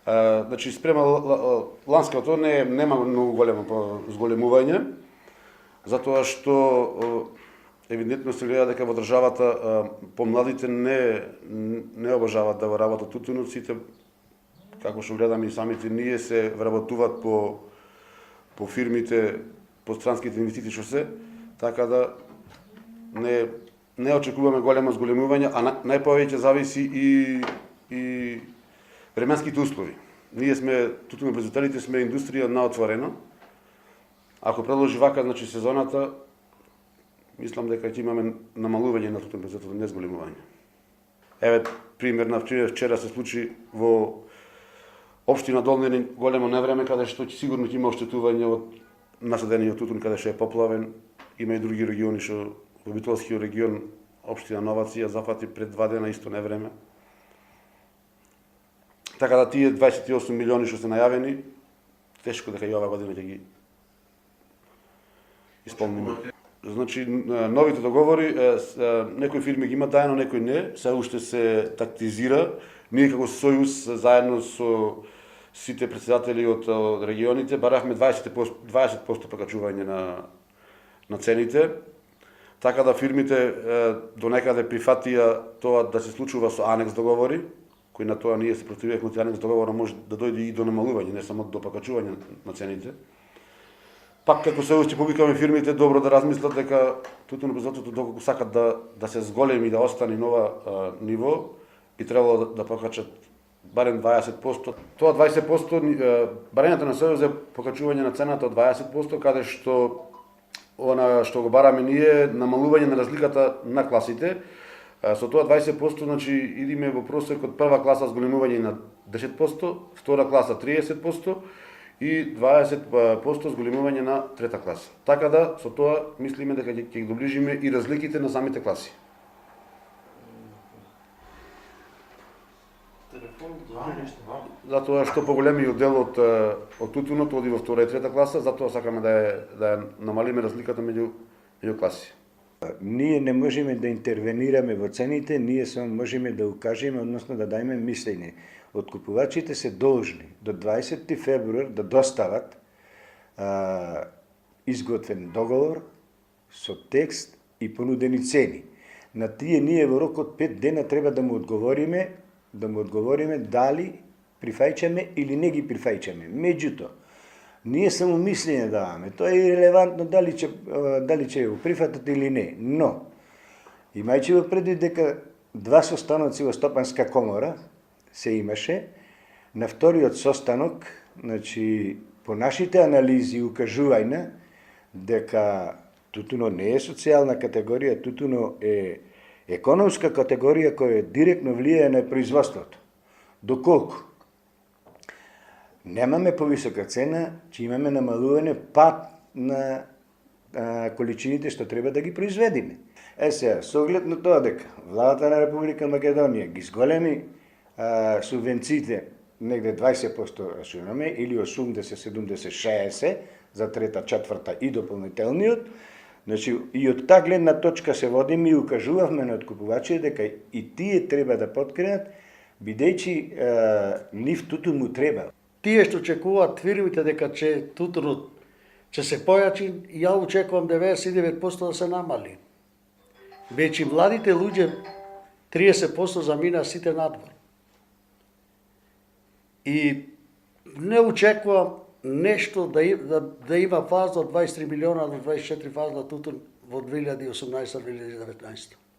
Значи, спрема ланското нема многу големо зголемување, затоа што евидентно се гледа дека во државата помладите не обожаваат да го работат тутунот, сите, како што гледаме и самите ние, се вработуваат по фирмите, по странските инвестиции што се, така да не очекуваме големо зголемување, а најповеќе зависи и временските услови. Ние сме, тутунопроизводителите сме индустрија на отворено. Ако продолжи вака, значи сезоната, мислам дека ќе имаме намалување на тутунопроизводството, не зголемување. Еве пример на вчера се случи во општина Долни големо невреме, каде што сигурно ќе има оштетување од насадениот тутун, каде што е поплавен. Има и други региони што во Битолскиот регион општина Новаци ја зафати пред 2 дена исто невреме. Така да тие 28 милиони што се најавени, тешко дека и оваа година ќе ги исполниме. Значи, новите договори, некои фирми ги имат дајано, некои не, се уште се тактизира. Ние како Сојуз, заедно со сите председатели од регионите, баравме 20% покачување на цените, така да фирмите до некаде прифатија тоа да се случува со анекс договори, кој на тоа ние се протививме, анекс договора може да дојде и до намалување, не само до покачување на цените. Пак како се ќе повикаме фирмите добро да размислат дека тутунопроизводството доколку сакат да се зголеми и да остане на ова ниво, би требало да покачат барем 20%. Тоа 20%, барањето на Сојуз е покачување на цената од 20%, каде што она што го бараме ние, намалување на разликата на класите. Со тоа 20%, значи, идиме во просек од прва класа зголемување на 10%, втора класа 30% и 20% зголемување на трета класа. Така да, со тоа мислиме дека ќе ги доближиме и разликите на самите класи. Затоа што поголемиот дел од тутунот оди во втора и трета класа, затоа сакаме да намалиме разликата меѓу класи. Ние не можеме да интервенираме во цените, ние само можеме да укажеме, односно да дајме мислење. Откупувачите се должни до 20 февруар да достават изготвен договор со текст и понудени цени. На тие ние во рок од 5 дена треба да му одговориме дали прифаќаме или не ги прифаќаме. Меѓутоа, ние само мислење даваме. Тоа е ирелевантно дали ќе го прифатат или не. Но, имајќи во предвид дека 2 состаноци во Стопанска комора се имаше, на вториот состанок, значи, по нашите анализи укажувајна дека тутуно не е социјална категорија, тутуно е економска категорија која директно влијае на производството. Доколку немаме повисока цена, ќе имаме намалување пат на количините што треба да ги произведиме. Сега, со оглед на тоа дека владата на Република Македонија ги зголеми субвенциите негде 20% рашунаме, или 80, 70, 60 за трета, четврта и дополнителниот, значи, и од таа гледна точка се водиме и укажувавме на откупувачите дека и тие треба да подкренат, бидејќи нив тутун му треба. Тие што очекуваат фирмите дека тутунот ќе се појачи, ја очекувам 99% да се намали. Веќе младите луѓе 30% замина сите надвор. И не очекувам нешто да има фаза од 23 милиона до 24 фаза тутун во 2018-2019.